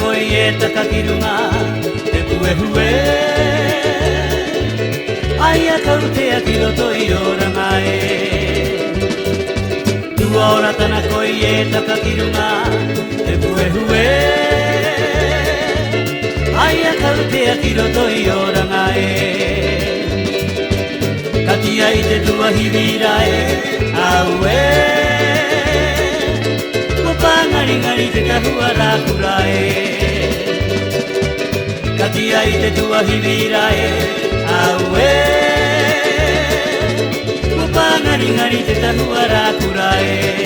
koi e takakirunga te puehue Aia kau te akiroto i oranga e Tua ora tana koi e takakirunga te puehue Aia kau te akiroto i oranga e Katia i te tua hivira e aue Ngari te kahua rākura e Katia i te tua hivira e Aue Mupa ngari te kahua rākura e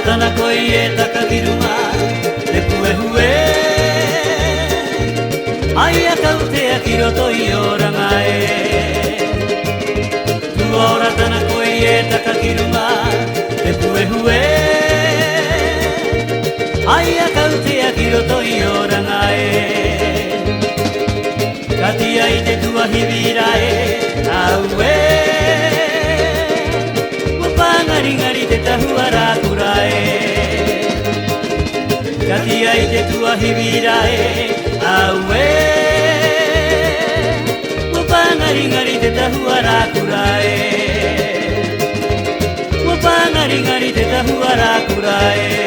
Tana koi e takakirunga te puehue Aia kau te akiroto i oranga e Tua ora tana koi e takakirunga te puehue Aia kau te akiroto i oranga e Katia i te tua hivira e Aue Ngari te tahua rākura e Katia i te tua hivira e Aue Mupa ngari te tahua rākura e Mupa ngari te tahua rākura e